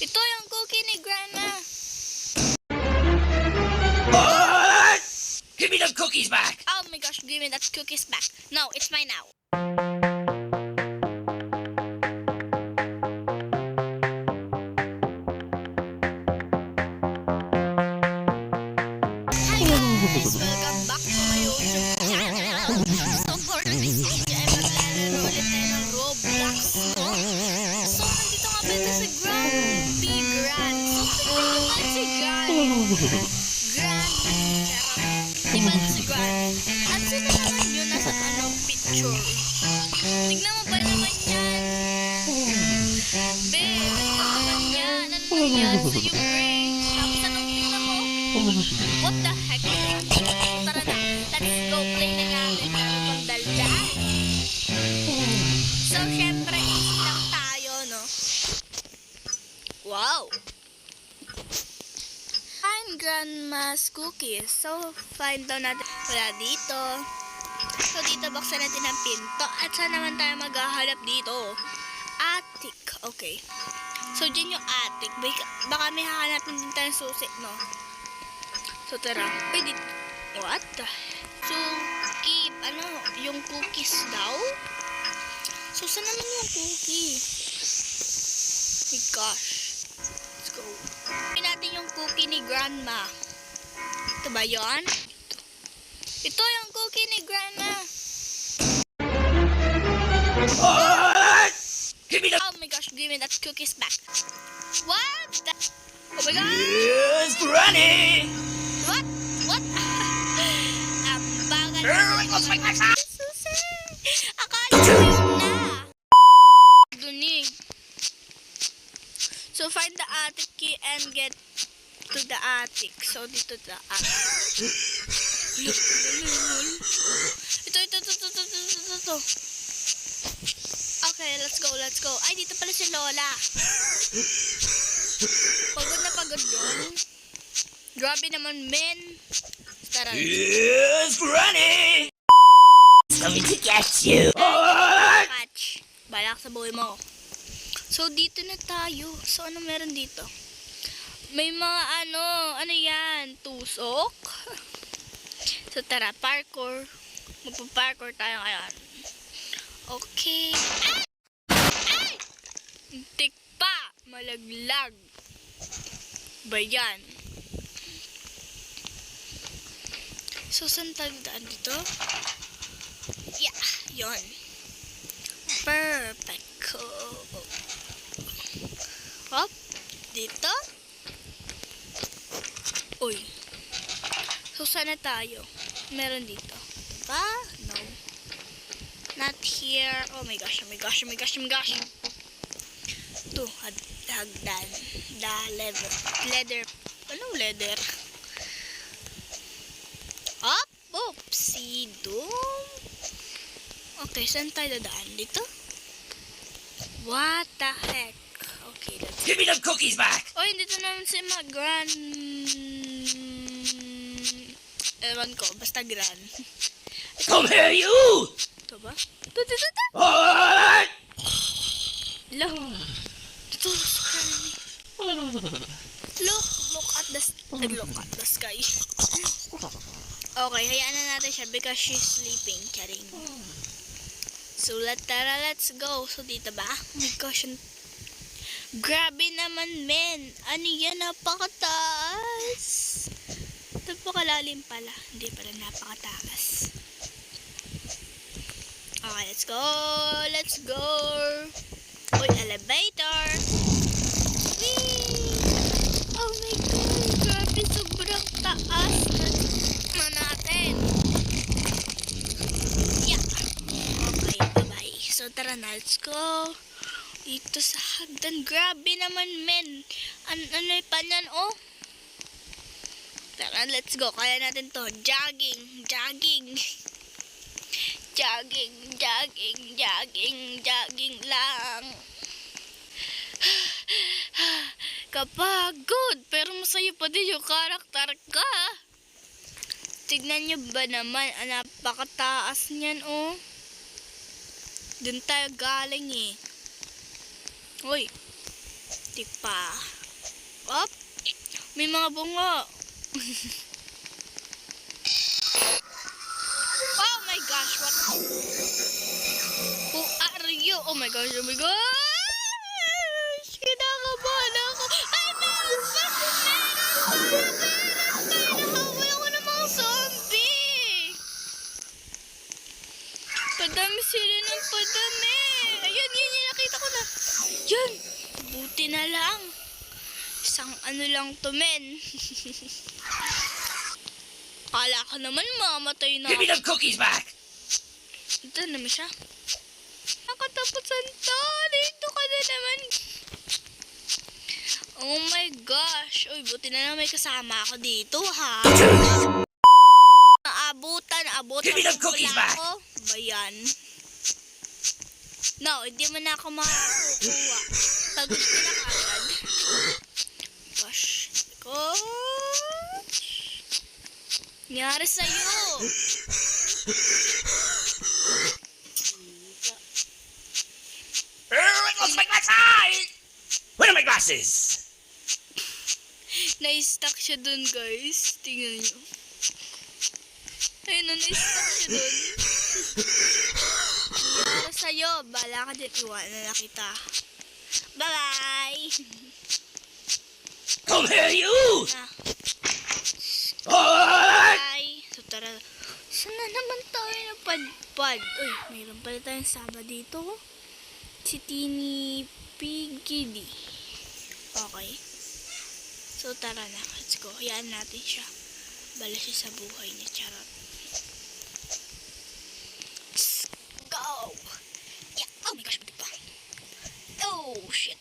Ito yung cookie ni Grandma. What? Give me the cookies back! Oh my gosh, give me that cookies back. No, it's mine now. Hi guys! Welcome back to my YouTube channel. So for today's video, ay maglalaro ulit tayo ng Roblox, no? So nandito nga ba ito si Grumpy Gran? So tignan si Gran. Gran. Charot. Diba ito si Gran? At sino naman yun nasa picture? Tignan mo ba naman yan? Be, ano naman yan? Ano nangyari sa'yo, Ray? Tapos anong tingnan mo? What the heck? Tara na, let's go play na natin. Meron pang daldal. So, syempre, easy lang tayo, no? Wow! Find Grandma's cookies. So, find daw natin. Wala dito. So, dito buksan natin ang pinto. At saan naman tayo maghahanap dito? Attic. Okay. So, dyan yung attic. Baka may hahanapin din tayong susi, no? So, tara. Wait, what the? So, keep, yung cookies daw? So, saan naman yung cookie? My gosh. Let's go. Tingnan natin yung cookie ni Grandma. Ito ba yun? Ito yung cookie ni Grandma. What? Give me the... Oh my gosh, give me that cookies back. What? Oh my god. Yes, Granny! What? What? Ang bagal. Let's make my son! Susi! Akala ko yun na. Dun eh. So, find the attic key and get to the attic. So, dito the attic. Ito. Okay, let's go. Ay, dito pala si Lola. Pagod na pagod yun. Grabe naman, men. Tara. Yes, Granny! Coming to get you! What? Catch. Balak sa buhay mo. So, dito na tayo. So, ano meron dito? May mga ano yan? Tusok? So, tara, parkour. Magpa-parkour tayo ngayon. Okay. Ay! Tik pa! Malaglag. Ba yan? So, saan tayo daan dito? Yeah, yon. Perfect. Hop, dito. Uy. So, sana tayo? Meron dito. Diba? No. Not here. Oh my gosh. Ito, hagdan. Leather. Anong leather? Hop, oopsie doom. Okay, saan tayo dadaan? Dito? What the heck? Okay, let's Give me the cookies back! oh, dito naman si mga ewan ko, basta gran. Come here, you! Ito ba? Ito. What? Look. Ito, look at the sky. Okay, hayaan na natin siya because she's sleeping. Charing. So, let's go. So, dito ba? Oh my gosh, grabe naman, men. Ano yan? Napakataas. Napakalalim pala. Hindi pala napakataas. Okay, let's go. Uy, elevator. Whee! Oh my God. Grabe, sobrang taas na natin. Yeah. Okay, bye-bye. So, tara na. Let's go. Dito sa hagdan. Grabe naman, men. Ano pa yan, oh? Tara, let's go. Kaya natin to. Jogging lang. Kapagod. Pero masaya pa din yung karakter ka. Tignan nyo ba naman? Napakataas niyan, oh. Doon tayo galing, eh. Uy. Tik pa. Op! May mga bungo. Oh my gosh, what? Who are you? Oh my gosh, oh my gosh! Kinakabahan ako. Ay, meron pa! Nahabol ako ng mga zombie! Padami sila ng padami. Ayun, yun, nakita ko na. Yun, buti na lang. Isang ano lang to, men. Kala ko naman mamatay na Give me ako. them cookies back! Ito naman siya. Nakatapusan to. Dito ka na naman. Oh my gosh. Uy, buti na lang may kasama ako dito, ha? Naabutan Give me them ko cookies pala back. ako. Bayan. No, hindi mo na ako makakukuha. Pagod ko na kagad. Gosh. Gosh. Nangyari sa'yo. I lost my glasses! Where are my glasses? Na-stuck siya dun, guys. Tingnan nyo. Ayun na, na-stuck siya dun. Nangyari sa'yo. Bala ka din. Iwanan na kita. Bye-bye! Come here, you! Ah, Alright! bye! So, tara. Saan na naman tayo napadpad? Uy, mayroon pala tayong sama dito. Si Tini Piggy. Okay. So, tara na. Let's go. Hayaan natin siya. Bala siya sa buhay niya. Charot. Let's go! Yeah. Oh my gosh, buti pa. Oh, shit.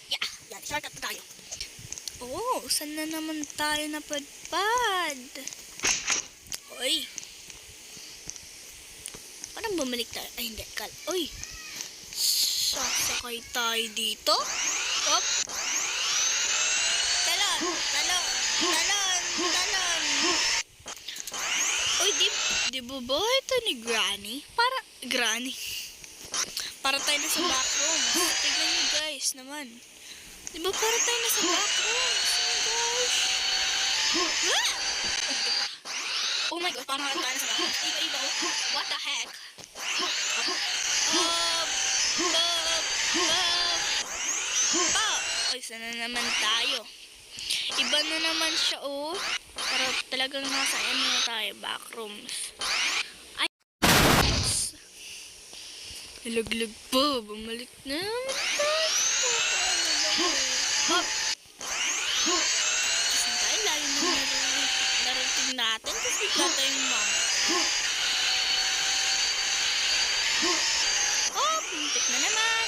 Yeah. Yan. Shortcut na tayo. Oh, saan na naman tayo napadpad? Uy. Parang bumalik tayo. Ay, hindi. Uy. Sasakay tayo dito? Op. Talon. Uy, di ba ito ni Granny? Para tayo na sa backroom. Tignan nyo guys naman. Di ba para tayo na sa backroom? Oh my gosh. Ah! Oh my gosh, parang tayo na sa backroom. Iba. What the heck? Ay, sana naman tayo. Iba na naman siya, oh. Para talagang nasa ano na tayo, backrooms. Ay, nalaglag pa. Bumalik na naman tayo. Hop. Saan tayo? Lalo na narating natin. Tapos bigla tayong mom. Oh, muntik na naman.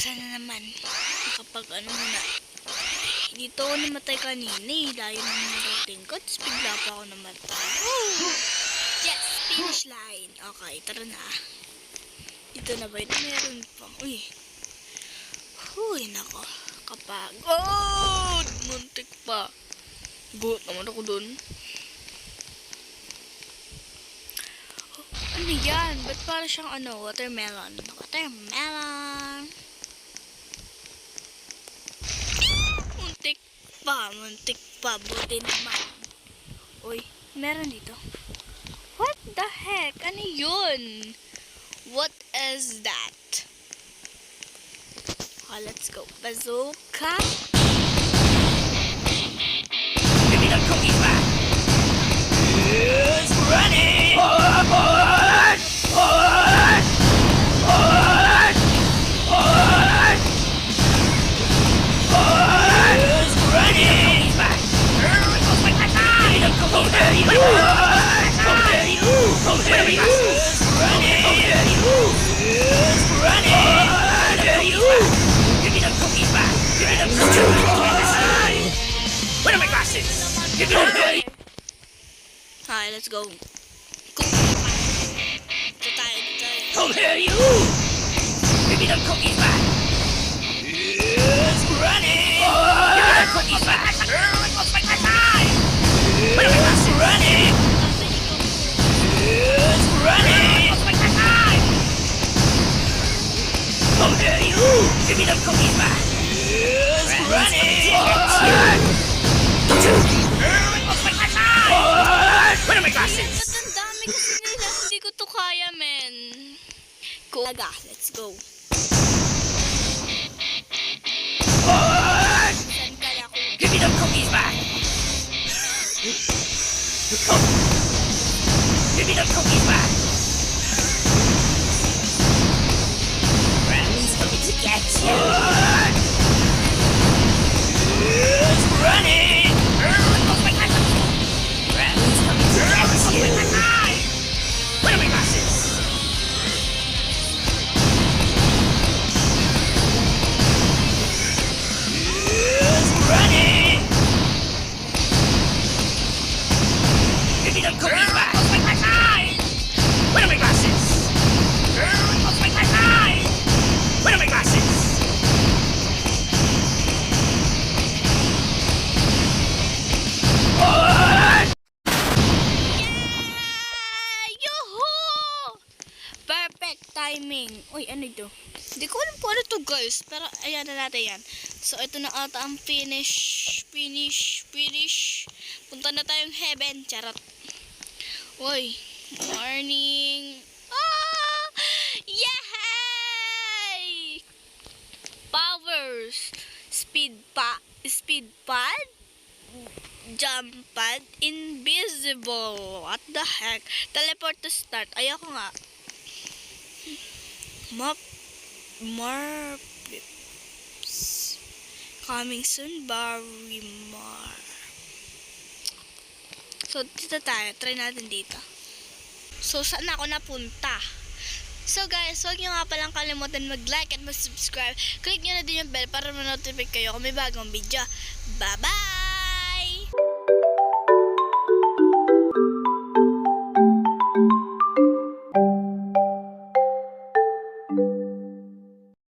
Sana naman kapag ano muna. Dito ako namatay kanina eh. Layo ng narating ko. Tapos bigla pa ako namatay. Yes! Finish line. Okay, tara na. Dito na ba? Ito meron pa. Uy, nako. Kapagod! Muntik pa. Buot naman ako dun. Ano yan? Ba't para siyang watermelon? Watermelon! Muntik pa. Buti naman. Uy, meron dito. What the heck? Ano yun? What is that? Let's go. Bazooka. Give me them cookies back! Who's running? Alright! Who's running? Cookies back! I lost my glasses! Give me them cookies back! Come here, you! Who's running? Who's running? Give me them cookies back! Give me them cookies back! Where are my glasses? Give me them cookies! Alright, let's go. Dito tayo. Come here, you! Give me them cookies back! Who's running? Give me them cookies back! I lost my glasses! back. Give me the cookies back. Granny's coming to get you. Who's running? Granny's coming to get you. Where are my glasses? Who's running? Give me the cookies back. Where are my glasses? Where are my glasses? Yuhu! Perfect timing. Uy, ano ito? Hindi ko alam kung ano to, guys. Pero, ayan na natin yan. So, ito na ata ang finish. Punta na tayong heaven. Charot. Uy, morning. Ah! Yay! Powers. Speed pad? Jump pad? Invisible. What the heck? Teleport to start. Ayoko nga. More pips. Coming soon, Barrymore. So, dito tayo. Try natin dito. So, saan ako napunta? So, guys, huwag nyo nga palang kalimutan mag-like at mag-subscribe. Click nyo na din yung bell para ma-notify kayo kung may bagong video. Bye-bye!